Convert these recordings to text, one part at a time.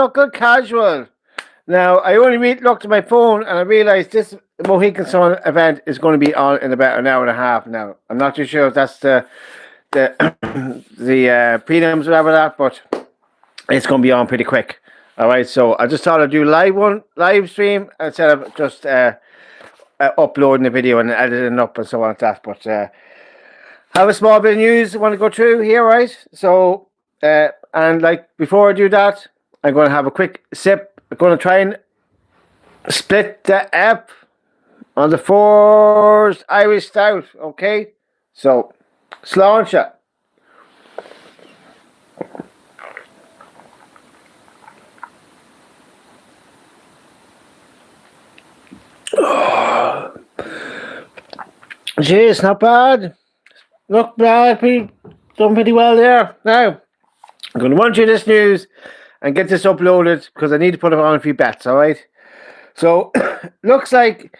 Knuckle Casual. Now, I only looked at my phone and I realised this Mohegan Sun event is going to be on in about an hour and a half now. I'm not too sure if that's the prelims or whatever that, but it's going to be on pretty quick. All right, so I just thought I'd do live stream instead of just uploading the video and editing up and so on like that. But have a small bit of news I want to go through here, right? So, and like before I do that, I'm going to have a quick sip. I'm going to try and split the app on the Fours Irish Stout, okay? So, sláinte. Jeez, not bad. Not bad. Done pretty well there. Now, I'm going to run through this news and get this uploaded because I need to put it on a few bets, all right? So, looks like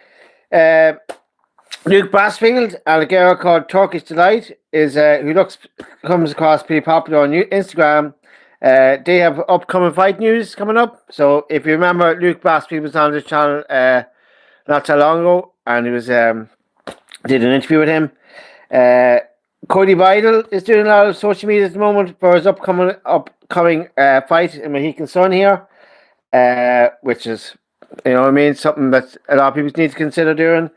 Luke Brassfield and a girl called Turkish Delight is comes across pretty popular on Instagram. They have upcoming fight news coming up. So, if you remember, Luke Brassfield was on this channel not so long ago, and he was did an interview with him. Cody Vidal is doing a lot of social media at the moment for his upcoming fight in Mohegan Sun here, which is, you know what I mean, something that a lot of people need to consider doing.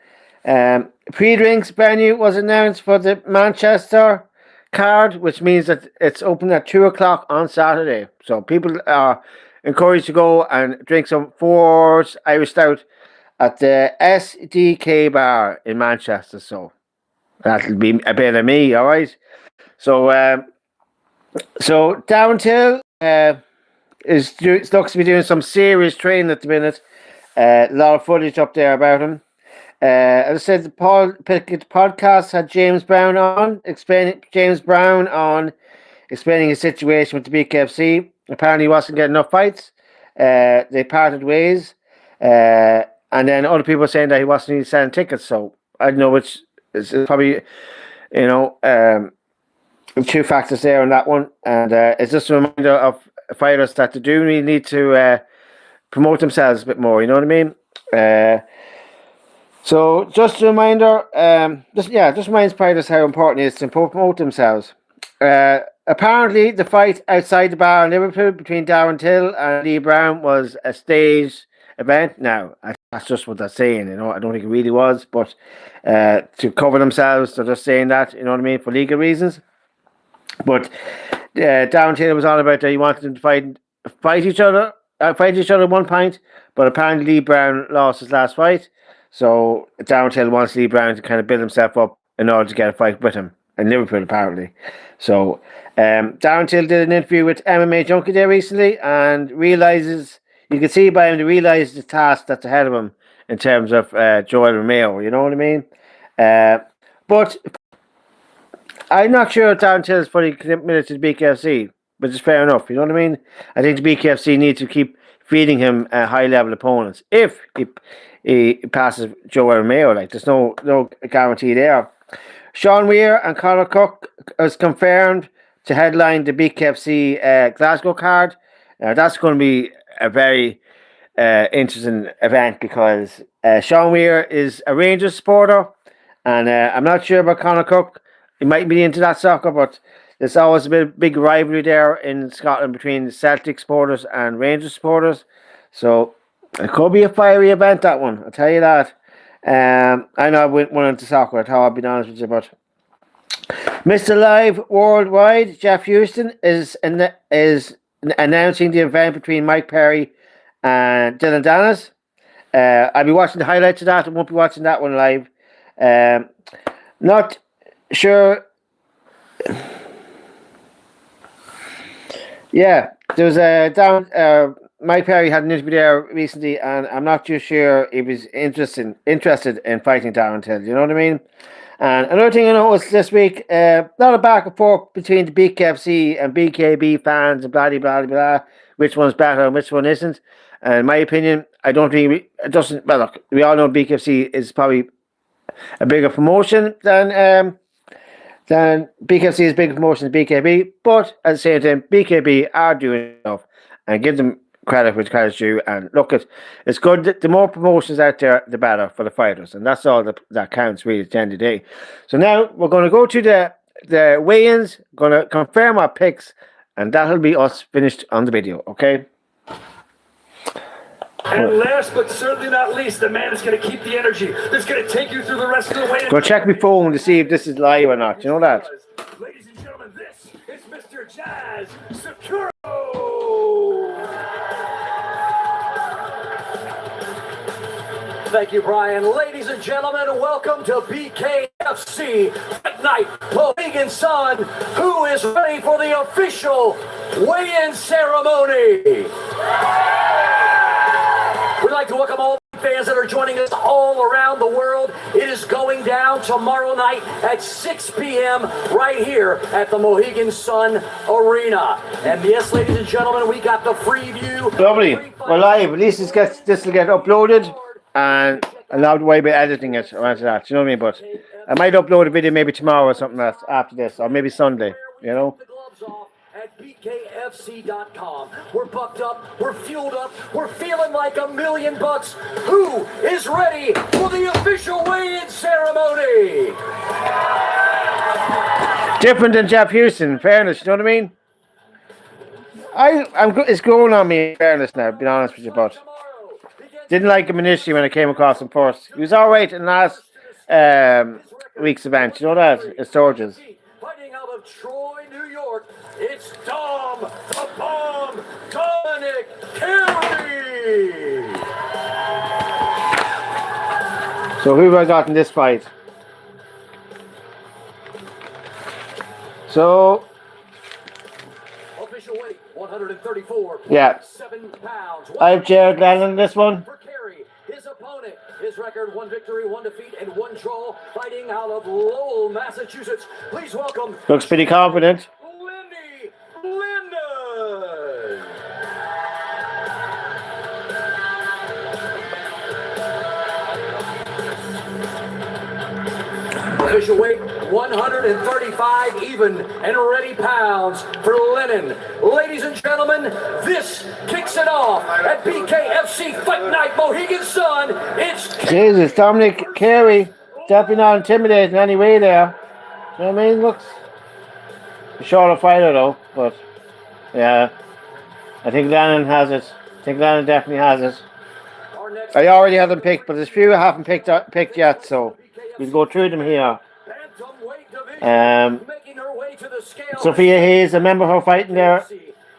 Pre-drinks venue was announced for the Manchester card, which means that it's open at 2 o'clock on Saturday. So people are encouraged to go and drink some Fours Irish Stout at the SDK bar in Manchester. So that'll be a bit of me, all right? So, Downhill looks to be doing some serious training at the minute. A lot of footage up there about him. As I said, the Paul Pickett podcast had James Brown on, explaining his situation with the BKFC. Apparently, he wasn't getting enough fights. They parted ways. And then other people are saying that he wasn't even selling tickets. So I don't know which is probably, you know, two factors there on that one. And it's just a reminder of fighters that they do really need to promote themselves a bit more. You know what I mean? So just a reminder, just reminds fighters how important it is to promote themselves. Apparently, the fight outside the bar in Liverpool between Darren Till and Lee Brown was a staged event. Now, that's just what they're saying, you know. I don't think it really was, but to cover themselves, they're just saying that, you know what I mean, for legal reasons. But Darren Till was on about that he wanted them to fight each other at one point, but apparently Lee Brown lost his last fight, so Darren Till wants Lee Brown to kind of build himself up in order to get a fight with him in Liverpool, apparently. So Darren Till did an interview with MMA Junkie there recently and realizes, you can see by him to realize the task that's ahead of him in terms of Joel Romeo, you know what I mean? But I'm not sure Darren Till is fully committed to the BKFC, which is fair enough, you know what I mean? I think the BKFC need to keep feeding him high-level opponents if he passes Joel Romeo. Like, there's no guarantee there. Sean Weir and Conor Cook is confirmed to headline the BKFC Glasgow card. That's going to be a very interesting event because Sean Weir is a Rangers supporter, and I'm not sure about Conor Cook. He might be into that soccer, but there's always a big rivalry there in Scotland between the Celtic supporters and Rangers supporters. So it could be a fiery event, that one, I'll tell you that. I know I went into soccer, that's how I'll be honest with you, but Mr. Live Worldwide, Jeff Houston, is announcing the event between Mike Perry and Dylan Dennis. I'll be watching the highlights of that. I won't be watching that one live. Not sure. Yeah, there was a Mike Perry had an interview there recently, and I'm not too sure he was interested in fighting Darren Till. You know what I mean? And another thing I noticed this week, a lot of back and forth between the BKFC and BKB fans and blah, blah, blah, blah, which one's better and which one isn't. And in my opinion, I don't think it doesn't. Well, look, we all know BKFC is probably a bigger promotion than BKFC is a bigger promotion than BKB. But at the same time, BKB are doing enough and give them credit which credit's due. And look, it's good that the more promotions out there, the better for the fighters, and that's all that counts really at the end of the day. So now we're going to go to the weigh-ins, going to confirm our picks, and that'll be us finished on the video. Okay. And last but certainly not least, the man is going to keep the energy. That's going to take you through the rest of the way. Go check my phone to see if this is live or not. You know that. Ladies and gentlemen, this is Mr. Jazz Securo. Thank you, Brian. Ladies and gentlemen, welcome to BKFC Fight Night. Mohegan Sun, who is ready for the official weigh-in ceremony? We'd like to welcome all fans that are joining us all around the world. It is going down tomorrow night at 6 p.m. right here at the Mohegan Sun Arena. And yes, ladies and gentlemen, we got the free view. Lovely. We're live. At least this will get uploaded, and I'll not worry about editing it or anything like that. You know what I mean? But I might upload a video maybe tomorrow or something else after this, or maybe Sunday. You know. At BKFC.com. We're bucked up, we're fueled up, we're feeling like $1,000,000. Who is ready for the official weigh-in ceremony? Different than Jeff Houston, in fairness, you know what I mean? It's growing on me, in fairness now, to be honest with you, but didn't like him initially when I came across him first. He was alright in last week's event, you know that? It's Sturges. Fighting out of Troy, New York, it's Dom the Bomb Dominic Carey. So who have I got in this fight? So official weight 134. Yeah. 7 pounds. I have Jared Lennon in this one. For Carey, his opponent, his record 1 victory, 1 defeat, and 1 draw, fighting out of Lowell, Massachusetts. Please welcome. Looks pretty confident. Lindy Linden. Official weight 135 even and ready pounds for Lennon. Ladies and gentlemen, this kicks it off at BKFC Fight Night Mohegan Sun. It's Jesus, Dominic Carey, definitely not intimidating in any way there. You know what I mean? Looks a shorter fighter though, but yeah, I think Lennon has it. I think Lennon definitely has it. I already have them picked, but there's a few I haven't picked yet, so we'll go through them here. Sophia Hayes, I remember her fighting there.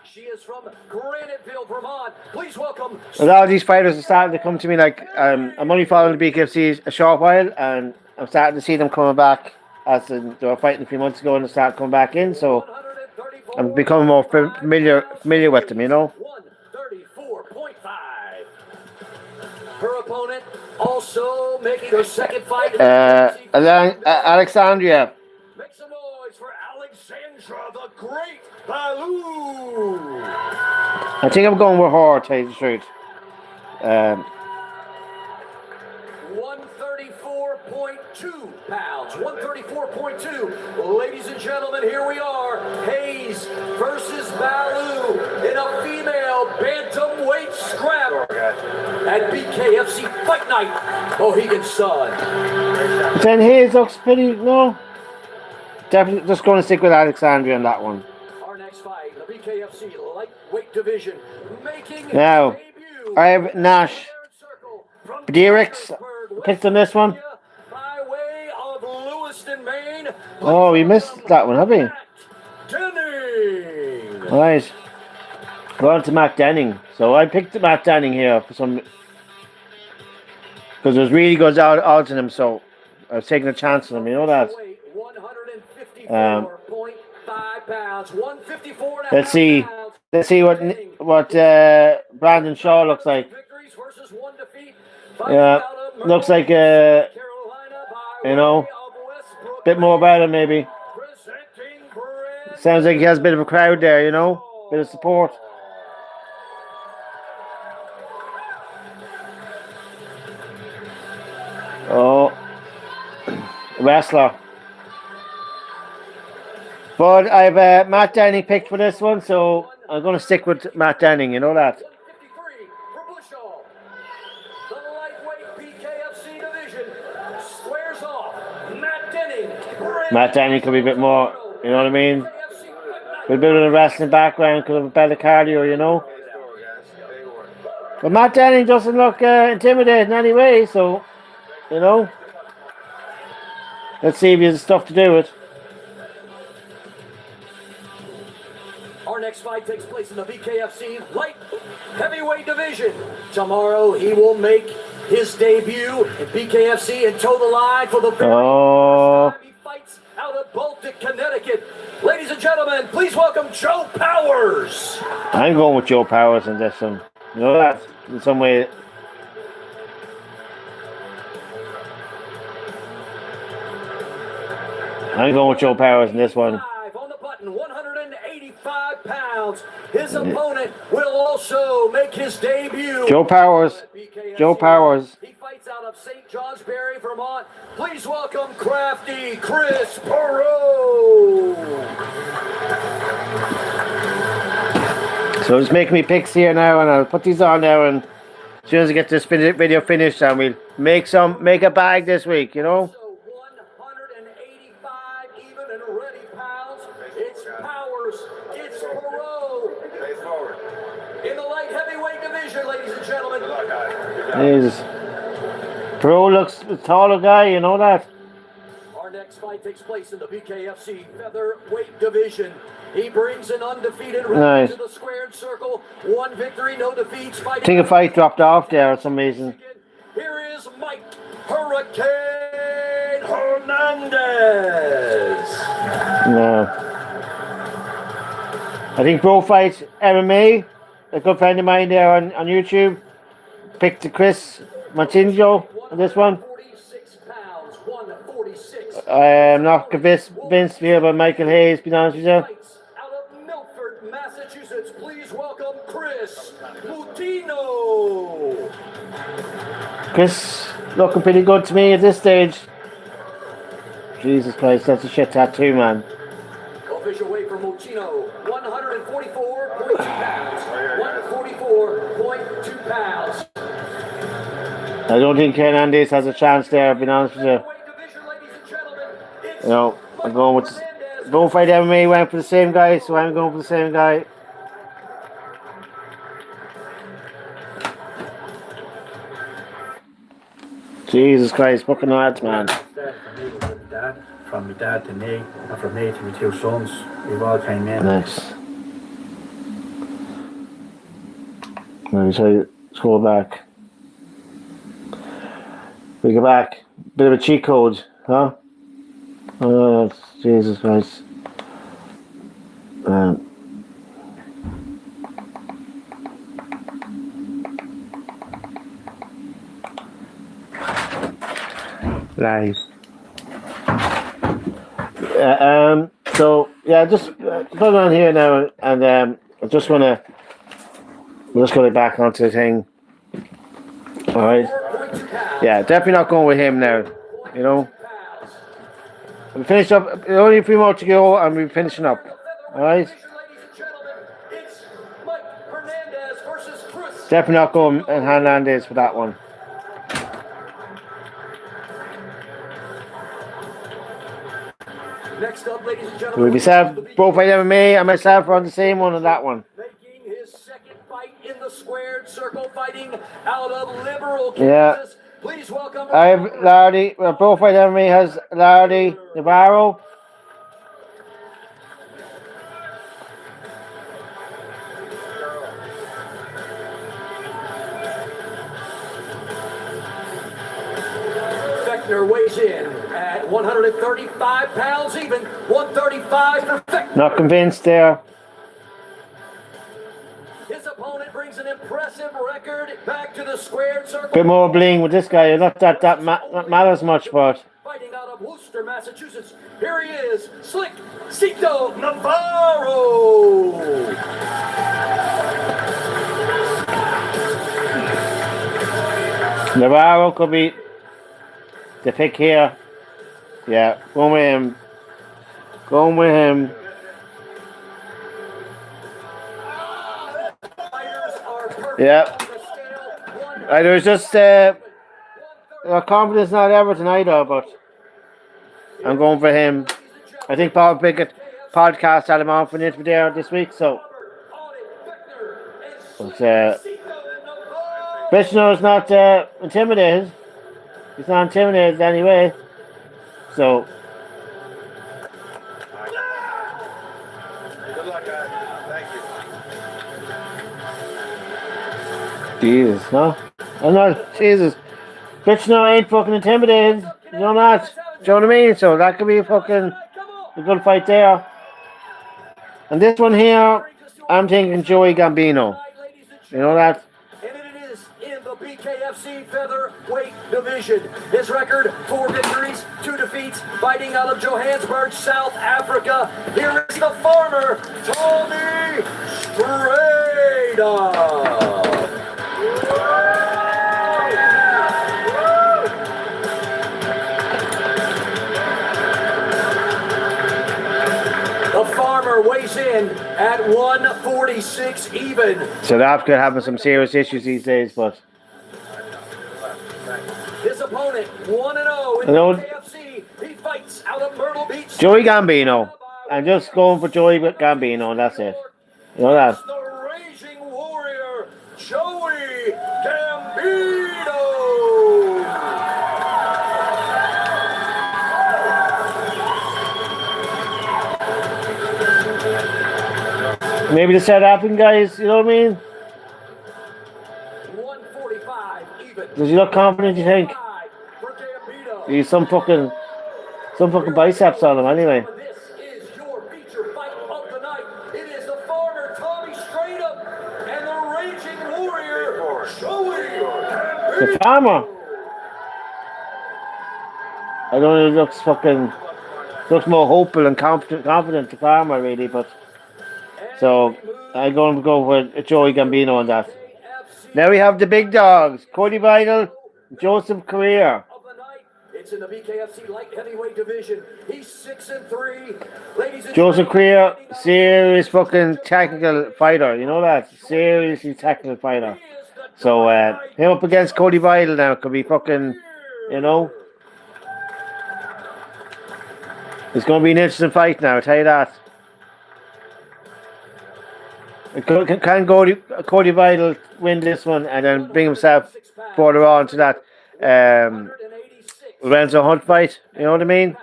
She is from Graniteville, Vermont. Please welcome. A lot of these fighters are starting to come to me like I'm only following the BKFC a short while, and I'm starting to see them coming back as they were fighting a few months ago and they start coming back in. So I'm becoming more familiar with them, you know. 134.5. Her opponent also making her second fight. Alexandria. Make some noise for Alexandra the Great Baloo. I think I'm going with her, to tell you the truth. 134.2 pounds. 134.2. Ladies and gentlemen, here we are. Hayes versus Baloo in a female bantamweight scrap at BKFC Fight Night, Mohegan Sun. Then Hayes looks pretty, no. Definitely just going to stick with Alexandria on that one. Our next fight, the BKFC lightweight division, making now, its debut. I have Nash. Direct picked on this one. By way of Lewiston, Maine. Oh, we missed that one, have we? Denning. Right. We're on to Matt Denning. So I picked Matt Denning here for some, because there's really good odds in him, so I was taking a chance on him, you know that. 154.5 pounds, 154. Let's see what Brandon Shaw looks like. Yeah, looks like you know, a bit more about him maybe. Sounds like he has a bit of a crowd there, you know, bit of support. Oh, wrestler. But I've Matt Denning picked for this one, so I'm going to stick with Matt Denning, you know that. Matt Danny could be a bit more, you know what I mean? With a bit of a wrestling background, could have a better cardio, you know? But Matt Danny doesn't look intimidating anyway, so, you know? Let's see if he has stuff to do with. Our next fight takes place in the BKFC light heavyweight division. Tomorrow he will make his debut in BKFC and toe the line for the very first time he fights out of Baltic, Connecticut. Ladies and gentlemen, please welcome Joe Powers. I'm going with Joe Powers in this one. You know that? In some way. I'm going with Joe Powers in this one. On the button, 185 pounds. His opponent will also make his debut. Joe Powers. Joe Powers. He fights out of St. Johnsbury, Vermont. Please welcome Crafty Chris Perot. So just making me picks here now, and I'll put these on now, and as soon as I get this video finished, and we'll make a bag this week, you know. 185 even and ready pounds. It's Powers. It's Perot. In the light heavyweight division, ladies and gentlemen. Jesus. Perot looks a taller guy, you know that. Our next fight takes place in the BKFC featherweight division. He brings an undefeated record to the squared circle. 1 victory, no defeats. I think a fight dropped off there for some reason. Here is Mike Hurricane Hernandez. No. I think Bro Fights MMA, a good friend of mine there on YouTube, picked the Chris Martinjo on this one. 46 pounds, 146. I am not convinced here about Michael Hayes, to be honest with you. Out of Milford, Massachusetts, please welcome Chris Mutino. Chris looking pretty good to me at this stage. Jesus Christ, that's a shit tattoo, man. Official weight for Mutino, 144.2 pounds. 144.2 pounds. I don't think Hernandez has a chance there, to be honest with you. You know, I'm going with Both Fight MMA went for the same guy, so I'm going for the same guy. Jesus Christ, fucking lads, man. From my dad to me, and from me to my 2 sons, we've all came in. Nice. Let me tell you, scroll back. We go back. Bit of a cheat code, huh? Oh, Jesus Christ. Live. So yeah, just put it on here now, and we're just gonna back onto the thing. All right. Yeah, definitely not going with him now. You know. We finished up. Only 3 more to go, and we're finishing up. All right. Definitely not going Hernandez for that one. Next up, ladies and gentlemen, Both Fight MMA and myself are on the same one on that one. Making his second fight in the squared circle, fighting out of Liberal, Kansas. Please welcome. I have Lardy. Both Fight MMA has Lardy Navarro. Fechner weighs in at 135 pounds even, 135 for Fechner. Not convinced there. His opponent brings an impressive record back to the squared circle. Bit more bling with this guy. Not that matters much, but. Fighting out of Worcester, Massachusetts. Here he is, Slick Cito Navarro. Navarro could be the pick here. Yeah, going with him. Going with him. Yeah. There's just confidence not ever tonight, but I'm going for him. I think Bob Pickett podcast had him on for an interview there this week. So, but Bishno is not intimidated. He's not intimidated anyway. So. Good luck, guys. Thank you. Jesus, no? I'm not, Jesus. Bishno ain't fucking intimidated. You know that? Do you know what I mean? So that could be a good fight there. And this one here, I'm thinking Joey Gambino. You know that? And it is in the BKFC featherweight division. His record, 4 victories, 2 defeats, fighting out of Johannesburg, South Africa. Here is the farmer, Tommy Strada. The farmer weighs in at 146 even. South Africa having some serious issues these days, but his opponent 1-0 in the KFC. He fights out of Myrtle Beach. Joey Gambino. I'm just going for Joey Gambino, and that's it. You know that? The raging warrior, Joey Gambino. Maybe the South African guys, you know what I mean? 145 even. Does he look confident, you think? He's some fucking biceps on him anyway. This is your feature fight of the night. It is the farmer Tommy Strada and the raging warrior Joey Gambino. The farmer. I don't know, he looks more hopeful and confident, the farmer really, but so I'm going to go with Joey Gambino on that. Now we have the big dogs, Cody Vidal, Joseph Career. It's in the BKFC light heavyweight division. He's 6-3. Ladies and Joseph Career, serious fucking technical fighter. You know that? Seriously technical fighter. So him up against Cody Vidal now could be fucking, you know. It's going to be an interesting fight now, I'll tell you that. Can Cody Vidal win this one and then bring himself further on to that Lorenzo Hunt fight? You know what I mean?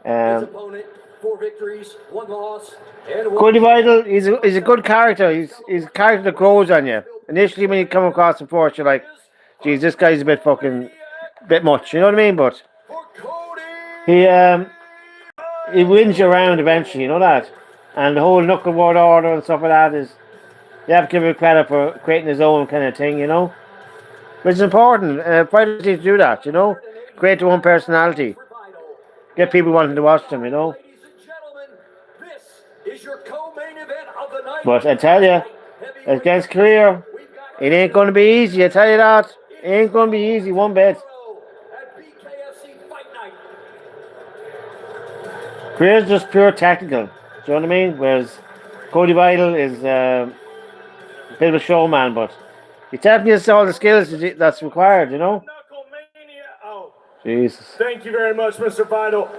his opponent, 4 victories, 1 loss, and 1. Cody Vidal, he's a good character. He's a character that grows on you. Initially, when you come across him first, you're like, geez, this guy's a bit much. You know what I mean? But he wins you around eventually. You know that. And the whole knuckle ward order and stuff like that is, you have to give him credit for creating his own kind of thing, you know? Which is important. Fighters need to do that, you know? Create their own personality. Get people wanting to watch them, you know? But I tell you, against Career, it ain't going to be easy, I tell you that. It ain't going to be easy one bit. Career's just pure technical. Do you know what I mean? Whereas Cody Vidal is a bit of a showman, but he definitely has all the skills that's required, you know? Oh, Jesus. thank you very much, Mr. Vidal.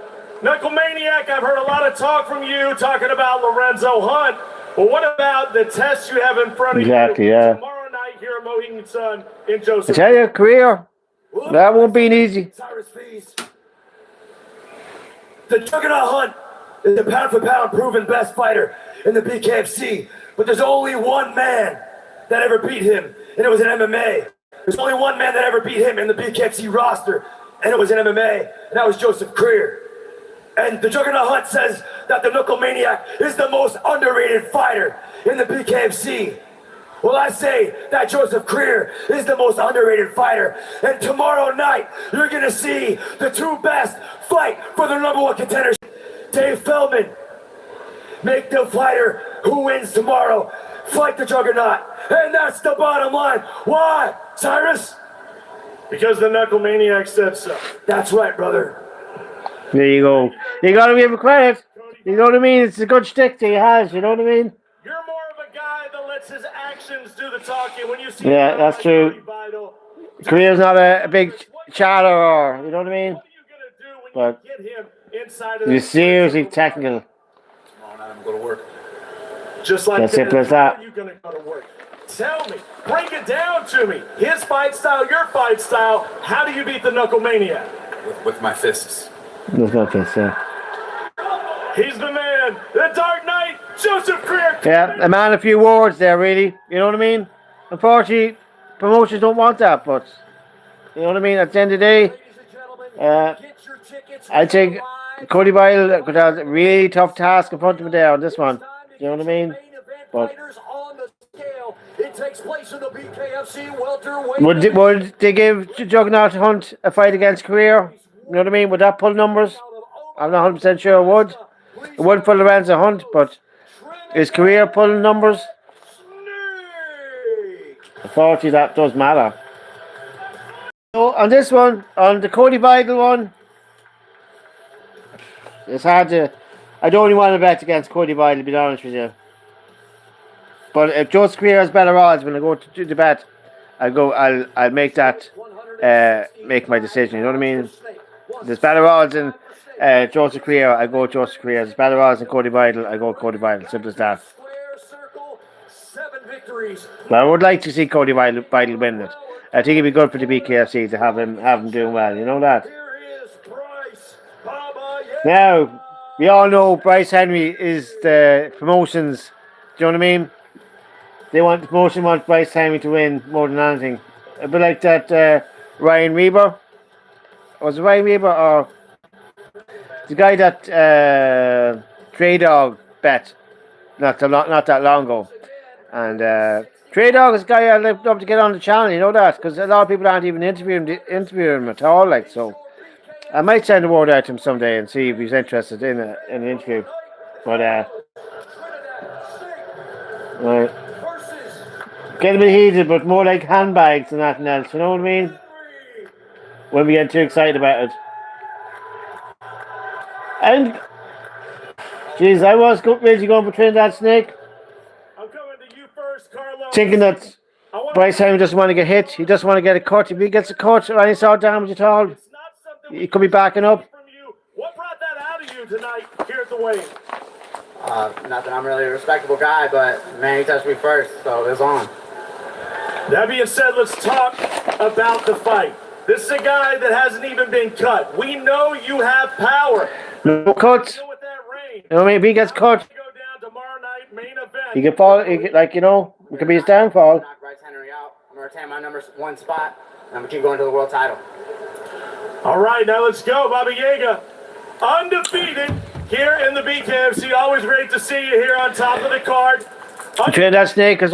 Knuckle Maniac, I've heard a lot of talk from you talking about Lorenzo Hunt. But what about the test you have in front of Exactly, you yeah. tomorrow night here at Mohegan Sun in Joseph? I tell you, Career, that won't be easy. Cyrus Fees. The Juggernaut Hunt is the pound-for-pound proven best fighter in the BKFC, but there's only one man that ever beat him, and it was in MMA. There's only one man that ever beat him in the BKFC roster, and it was in MMA, and that was Joseph Career. And the Juggernaut Hunt says that the Knuckle Maniac is the most underrated fighter in the BKFC. Well, I say that Joseph Career is the most underrated fighter. And tomorrow night, you're going to see the 2 best fight for the #1 contenders. Dave Feldman, make the fighter who wins tomorrow fight the Juggernaut. And that's the bottom line. Why, Cyrus? Because the Knuckle Maniac said so. That's right, brother. There you go. You got to give him credit. You know what I mean? It's a good shtick that he has, you know what I mean? You're more of a guy that lets his actions do the talking. When you see Yeah, that's true. Career's not a big chatter, or you know what I mean? What are you gonna do when But you get him inside of You're this seriously circle. technical. Tomorrow night I'm going to work. Just like That's simple as How that. are you going to go to work? Tell me. Break it down to me. His fight style, your fight style. How do you beat the Knuckle Maniac? With my fists. There's no case, yeah. He's the man. The Dark Knight, Joseph Greer. Yeah, a man, a few words there, really. You know what I mean? Unfortunately, promotions don't want that, but you know what I mean? At the end of the day, Ladies and gentlemen, get your tickets. I think Cody Bile could have a really tough task in front of him there on this one. You know what I mean? But On the scale. It takes place in the BKFC welterweight. would they give Juggernaut Hunt a fight against Career? You know what I mean? Would that pull numbers? I'm not 100% sure it would. It would for Lorenzo Hunt, but is Career pulling numbers? Snake. Unfortunately, that does matter. So on this one, on the Cody Vidal one, it's hard to. I don't really want to bet against Cody Vidal, to be honest with you. But if Joseph Career has better odds when I go to the bet, I'll make that make my decision. You know what I mean? There's better odds in Joseph Career, I go Joseph Career. There's better odds in Cody Vidal, I go Cody Vidal. Simple as that. Square circle, 7 victories. But I would like to see Cody Vidal win it. I think it'd be good for the BKFC to have him doing well. You know that. Here is Bryce Baba. Now we all know Bryce Henry is the promotions. Do you know what I mean? The promotion wants Bryce Henry to win more than anything. A bit like that Ryan Reber. Was it Ryan Reber or the guy that Trey Dog bet not that long ago? And Trey Dog is a guy I'd love to get on the channel. You know that, because a lot of people aren't even interviewing him at all. Like, so I might send a word out to him someday and see if he's interested in an interview. But right. Get a bit heated, but more like handbags than nothing else. You know what I mean? When we get too excited about it. And, jeez, I was really going for Trinidad-Snake. I'm coming to you first, Carlos. Thinking that Bryce Henry doesn't want to get hit. He doesn't want to get a cut. If he gets a cut or any sort of damage at all, It's not something he could be backing up. from you. What brought that out of you tonight here at the Weighin? Not that I'm really a respectable guy, but man, he touched me first, so it was on. That being said, let's talk about the fight. This is a guy that hasn't even been cut. We know you have power. No cuts. With that range, You know what I mean? If he gets cut, go down tomorrow night, main event. he could fall. He could, like, you know, it could be his downfall. Knock Bryce Henry out. I'm gonna retain my number 1 spot, and I'm gonna keep going to the world title. All right, now let's go, Baba Yaga. Undefeated here in the BKFC. Always great to see you here on top of the card. Trinidad-Snake has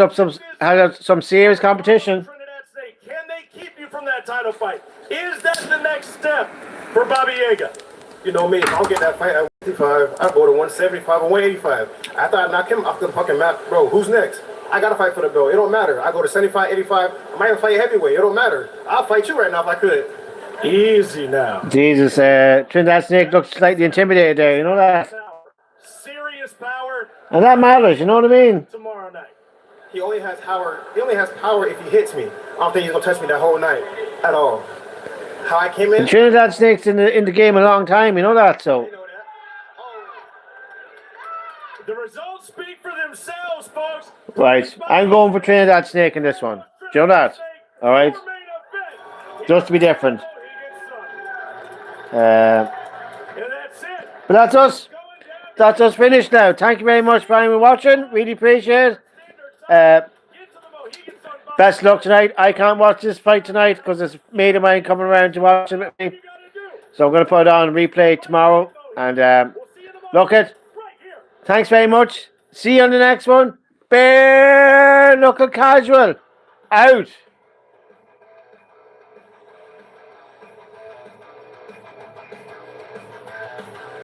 some serious competition. Trinidad-Snake, can they keep you from that title fight? Is that the next step for Baba Yaga? You know me, if I don't get that fight at 155, I'll go to 175 or 185. After I knock him off the fucking map, bro, who's next? I gotta fight for the belt. It don't matter. I go to 75, 85. I might even fight heavyweight. It don't matter. I'll fight you right now if I could. Easy now. Jesus, Trinidad-Snake looks slightly intimidated there. You know that? Serious power And that matters. You know what I mean? tomorrow night. He only has power. He only has power if he hits me. I don't think he's gonna touch me that whole night at all. How I came in. And Trinidad-Snake's in the game a long time. You know that, so. You know that. The results speak for themselves, folks. Right, I'm going for Trinidad-Snake in this one. Do you know that? All right, just to be different. And that's it. But that's us. That's us finished now. Thank you very much for watching. Really appreciate it. Best luck tonight. I can't watch this fight tonight because there's a mate of mine coming around to watch it with me. So I'm going to put it on replay tomorrow. And look it. Thanks very much. See you on the next one. Bare Knuckle Casual. Out.